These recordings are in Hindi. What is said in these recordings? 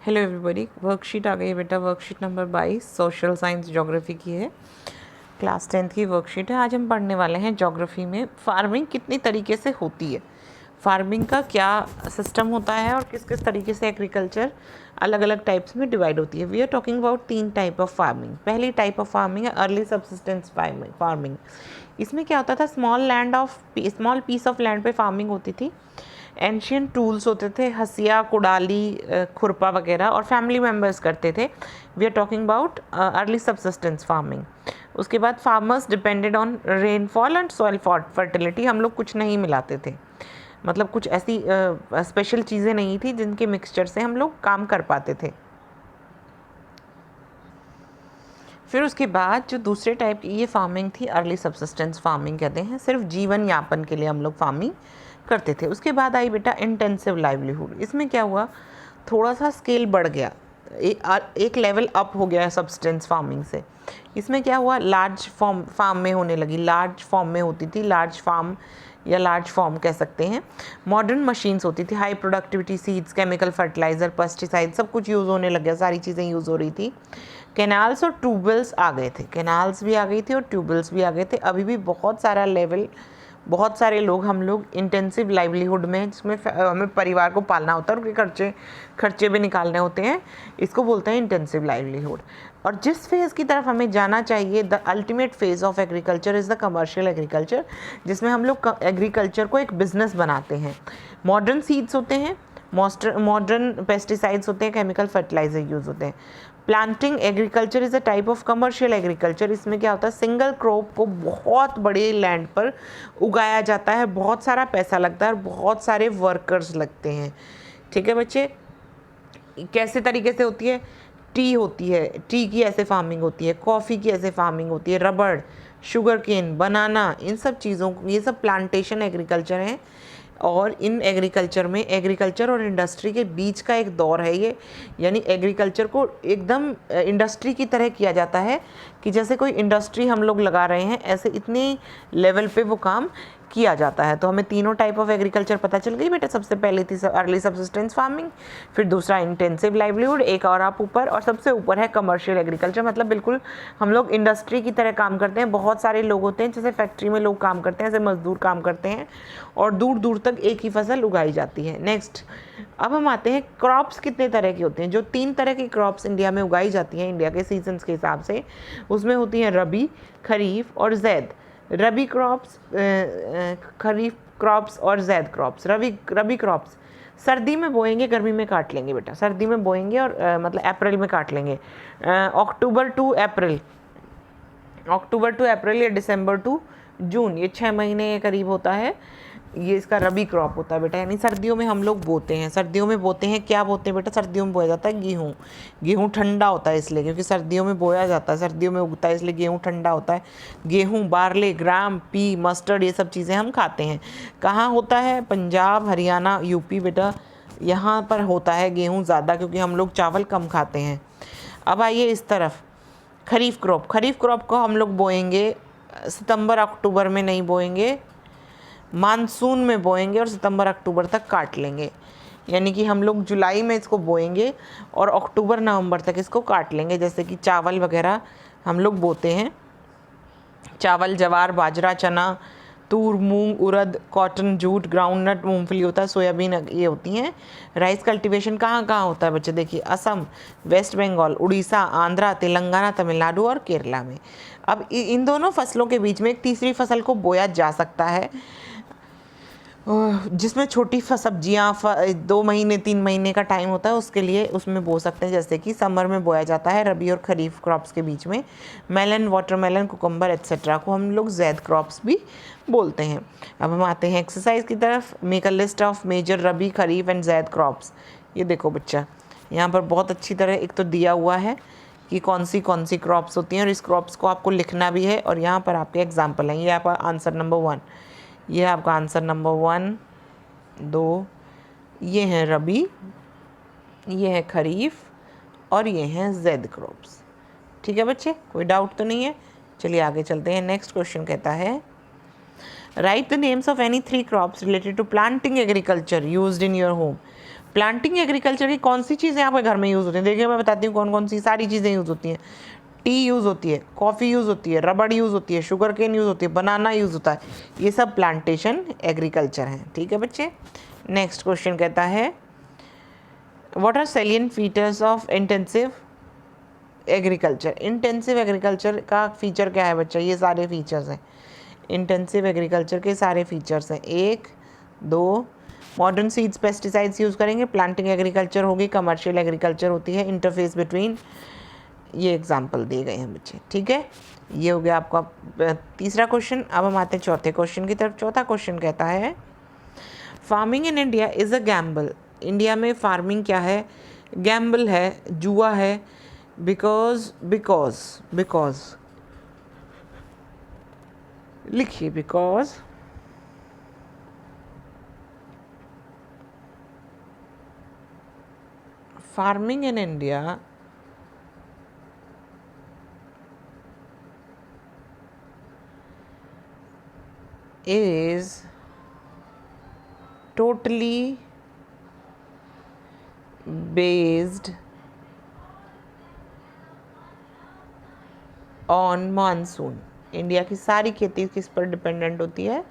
हेलो एवरीबॉडी, वर्कशीट आ गई है बेटा। Worksheet number 22 social science geography की है। क्लास 10th की वर्कशीट है। आज हम पढ़ने वाले हैं ज्योग्राफी में फार्मिंग कितनी तरीके से होती है, फार्मिंग का क्या सिस्टम होता है और किस किस तरीके से एग्रीकल्चर अलग अलग टाइप्स में डिवाइड होती है। We are talking about 3 type of farming. पहली टाइप ऑफ फार्मिंग है अर्ली सब्सिस्टेंस फार्मिंग। इसमें क्या होता था, स्मॉल पीस ऑफ लैंड पे फार्मिंग होती थी। एंशियंट टूल्स होते थे, हसिया, कुडाली, खुरपा वगैरह, और फैमिली मेम्बर्स करते थे। We are talking about early subsistence farming. उसके बाद farmers depended on rainfall and soil fertility. हम लोग कुछ नहीं मिलाते थे, मतलब कुछ ऐसी स्पेशल चीज़ें नहीं थी जिनके मिक्सचर से हम लोग काम कर पाते थे। फिर उसके बाद जो दूसरे टाइप की ये फार्मिंग थी, अर्ली सब्सिस्टेंस फार्मिंग कहते हैं। सिर्फ जीवन यापन के लिए हम लोग फार्मिंग करते थे। उसके बाद आई बेटा इंटेंसिव लाइवलीहुड। इसमें क्या हुआ, थोड़ा सा स्केल बढ़ गया, एक लेवल अप हो गया सब्सिस्टेंस फार्मिंग से। इसमें क्या हुआ, लार्ज फार्म में होने लगी, लार्ज फॉर्म में होती थी, लार्ज फार्म या लार्ज फॉर्म कह सकते हैं। मॉडर्न मशीन्स होती थी, high productivity, seeds, chemical fertiliser, pesticide, सब कुछ यूज़ होने लग गया, सारी चीज़ें यूज़ हो रही थी। कैनाल्स और ट्यूबवेल्स आ गए थे, कैनाल्स भी आ गई थी और ट्यूबवेल्स भी आ गए थे। अभी भी बहुत सारा लेवल, बहुत सारे लोग, हम लोग इंटेंसिव लाइवलीहुड में, जिसमें हमें परिवार को पालना होता है और उनके खर्चे भी निकालने होते हैं, इसको बोलते हैं इंटेंसिव लाइवलीहुड। और जिस फेज़ की तरफ हमें जाना चाहिए, the ultimate phase of agriculture is the commercial agriculture, जिसमें हम लोग एग्रीकल्चर को एक बिज़नेस बनाते हैं। मॉडर्न सीड्स होते हैं, मॉडर्न पेस्टिसाइड्स होते हैं, केमिकल फर्टिलाइजर यूज़ होते हैं। Planting agriculture is a type of commercial agriculture. इसमें क्या होता है, सिंगल क्रॉप को बहुत बड़े लैंड पर उगाया जाता है, बहुत सारा पैसा लगता है और बहुत सारे वर्कर्स लगते हैं। ठीक है बच्चे, कैसे तरीके से होती है, टी होती है, टी की ऐसे फार्मिंग होती है, कॉफ़ी की ऐसे फार्मिंग होती है, रबड़, शुगर केन, बनाना, इन सब चीज़ों, ये सब प्लांटेशन एग्रीकल्चर हैं। और इन एग्रीकल्चर में, एग्रीकल्चर और इंडस्ट्री के बीच का एक दौर है ये, यानी एग्रीकल्चर को एकदम इंडस्ट्री की तरह किया जाता है कि जैसे कोई इंडस्ट्री हम लोग लगा रहे हैं, ऐसे इतने लेवल पे वो काम किया जाता है। तो हमें तीनों टाइप ऑफ एग्रीकल्चर पता चल गई बेटा। सबसे पहले थी अर्ली सब्सिस्टेंस फार्मिंग, फिर दूसरा इंटेंसिव लाइवलीहुड, एक और आप ऊपर, और सबसे ऊपर है कमर्शियल एग्रीकल्चर। मतलब बिल्कुल हम लोग इंडस्ट्री की तरह काम करते हैं। बहुत सारे लोग होते हैं, जैसे फैक्ट्री में लोग काम करते हैं, ऐसे मजदूर काम करते हैं, और दूर दूर तक एक ही फसल उगाई जाती है। नेक्स्ट, अब हम आते हैं क्रॉप्स कितने तरह के होते हैं। जो 3 तरह की क्रॉप्स इंडिया में उगाई जाती हैं, इंडिया के सीजन्स के हिसाब से, उसमें होती हैं रबी, खरीफ और जैद। रबी क्रॉप्स, खरीफ क्रॉप्स और जैद क्रॉप्स। रबी क्रॉप्स सर्दी में बोएंगे, गर्मी में काट लेंगे बेटा। सर्दी में बोएंगे और मतलब अप्रैल में काट लेंगे। अक्टूबर टू अप्रैल या दिसंबर टू जून, ये 6 महीने के करीब होता है। ये इसका रबी क्रॉप होता है बेटा, यानी सर्दियों में हम लोग बोते हैं। सर्दियों में बोते हैं, क्या बोते हैं बेटा, सर्दियों में बोया जाता है गेहूँ। गेहूँ ठंडा होता है इसलिए, क्योंकि सर्दियों में बोया जाता है, सर्दियों में उगता है, इसलिए गेहूँ ठंडा होता है। गेहूँ, बार्ले, ग्राम, पी, मस्टर्ड, ये सब चीज़ें हम खाते हैं। कहाँ होता है, पंजाब, हरियाणा, यूपी बेटा, यहाँ पर होता है गेहूँ ज़्यादा, क्योंकि हम लोग चावल कम खाते हैं। अब आइए इस तरफ, खरीफ क्रॉप को हम लोग बोएंगे सितंबर अक्टूबर में, नहीं बोएंगे, मानसून में बोएंगे और सितंबर अक्टूबर तक काट लेंगे। यानी कि हम लोग जुलाई में इसको बोएंगे और अक्टूबर नवंबर तक इसको काट लेंगे। जैसे कि चावल वगैरह हम लोग बोते हैं, चावल, जवार, बाजरा, चना, तूर, मूंग, उड़द, कॉटन, जूट, ग्राउंडनट, मूंगफली होता है, सोयाबीन, ये होती हैं। राइस कल्टीवेशन कहाँ कहाँ होता है बच्चे, देखिए, असम, वेस्ट बंगाल, उड़ीसा, आंध्रा, तेलंगाना, तमिलनाडु और केरला में। अब इन दोनों फसलों के बीच में एक तीसरी फसल को बोया जा सकता है, जिसमें छोटी सब्जियाँ 2 महीने 3 महीने का टाइम होता है, उसके लिए उसमें बो सकते हैं। जैसे कि समर में बोया जाता है, रबी और खरीफ क्रॉप्स के बीच में मेलन, वाटरमेलन, कुकम्बर एट्सेट्रा को हम लोग जैद क्रॉप्स भी बोलते हैं। अब हम आते हैं एक्सरसाइज की तरफ। Make a list of major rabi, kharif and zaid crops. ये देखो बच्चा, यहाँ पर बहुत अच्छी तरह एक तो दिया हुआ है कि कौन सी क्रॉप्स होती हैं, और इस क्रॉप्स को आपको लिखना भी है, और यहाँ पर आपके एग्जाम्पल हैं। ये आपका आंसर नंबर 1, ये है आपका आंसर नंबर 1, 2, ये हैं रबी, ये है खरीफ, और ये हैं जैद क्रॉप्स। ठीक है बच्चे, कोई डाउट तो नहीं है। चलिए आगे चलते हैं। नेक्स्ट क्वेश्चन कहता है, write the names of any 3 crops related to planting agriculture used in your home. Planting agriculture की कौन सी चीज़ें आपके घर में यूज़ होती हैं? देखिए मैं बताती हूँ कौन कौन सी सारी चीज़ें यूज़ होती हैं। टी यूज़ होती है, कॉफ़ी यूज़ होती है, रबड़ यूज़ होती है, शुगर केन यूज़ होती है, बनाना यूज़ होता है। ये सब प्लांटेशन एग्रीकल्चर हैं। ठीक है बच्चे। नेक्स्ट क्वेश्चन कहता है what are salient features of intensive agriculture. Intensive agriculture का फीचर क्या है बच्चा? ये सारे फीचर्स हैं। इंटेंसिव एग्रीकल्चर के सारे फीचर्स हैं। 1 2 मॉडर्न सीड्स पेस्टिसाइड्स यूज़ करेंगे। प्लांटिंग एग्रीकल्चर होगी, कमर्शियल एग्रीकल्चर होती है, इंटरफेस बिटवीन, ये एग्जाम्पल दिए गए हैं बच्चे। ठीक है, ये हो गया आपका तीसरा क्वेश्चन। अब हम आते हैं चौथे क्वेश्चन की तरफ। चौथा क्वेश्चन कहता है farming in India is a gamble. India में फार्मिंग क्या है? गैम्बल है, जुआ है। बिकॉज बिकॉज बिकॉज लिखिए because farming in India is totally based on monsoon. India की सारी खेती किस पर डिपेंडेंट होती है?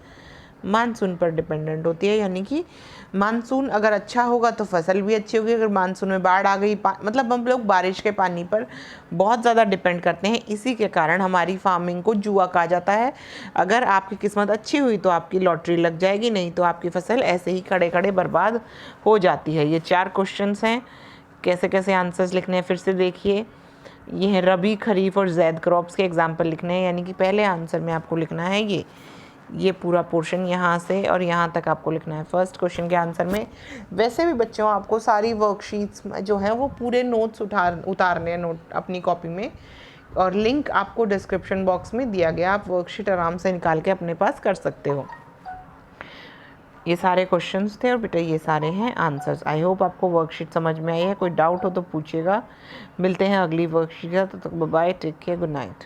मानसून पर डिपेंडेंट होती है। यानी कि मानसून अगर अच्छा होगा तो फसल भी अच्छी होगी। अगर मानसून में बाढ़ आ गई, मतलब हम लोग बारिश के पानी पर बहुत ज़्यादा डिपेंड करते हैं। इसी के कारण हमारी फार्मिंग को जुआ कहा जाता है। अगर आपकी किस्मत अच्छी हुई तो आपकी लॉटरी लग जाएगी, नहीं तो आपकी फसल ऐसे ही खड़े खड़े बर्बाद हो जाती है। ये 4 क्वेश्चंस हैं। कैसे कैसे आंसर्स लिखने हैं फिर से देखिए। ये है रबी, खरीफ और जैद क्रॉप्स के एग्जाम्पल लिखने हैं। यानी कि पहले आंसर में आपको लिखना है ये पूरा पोर्शन यहाँ से और यहाँ तक आपको लिखना है फर्स्ट क्वेश्चन के आंसर में। वैसे भी बच्चों आपको सारी वर्कशीट्स जो हैं वो पूरे नोट्स उतारने हैं नोट अपनी कॉपी में, और लिंक आपको डिस्क्रिप्शन बॉक्स में दिया गया। आप वर्कशीट आराम से निकाल के अपने पास कर सकते हो। ये सारे क्वेश्चंस थे और बेटा ये सारे हैं आंसर्स। आई होप आपको वर्कशीट समझ में आई है। कोई डाउट हो तो पूछिएगा। मिलते हैं अगली वर्कशीट। तब तक bye, take care, good night.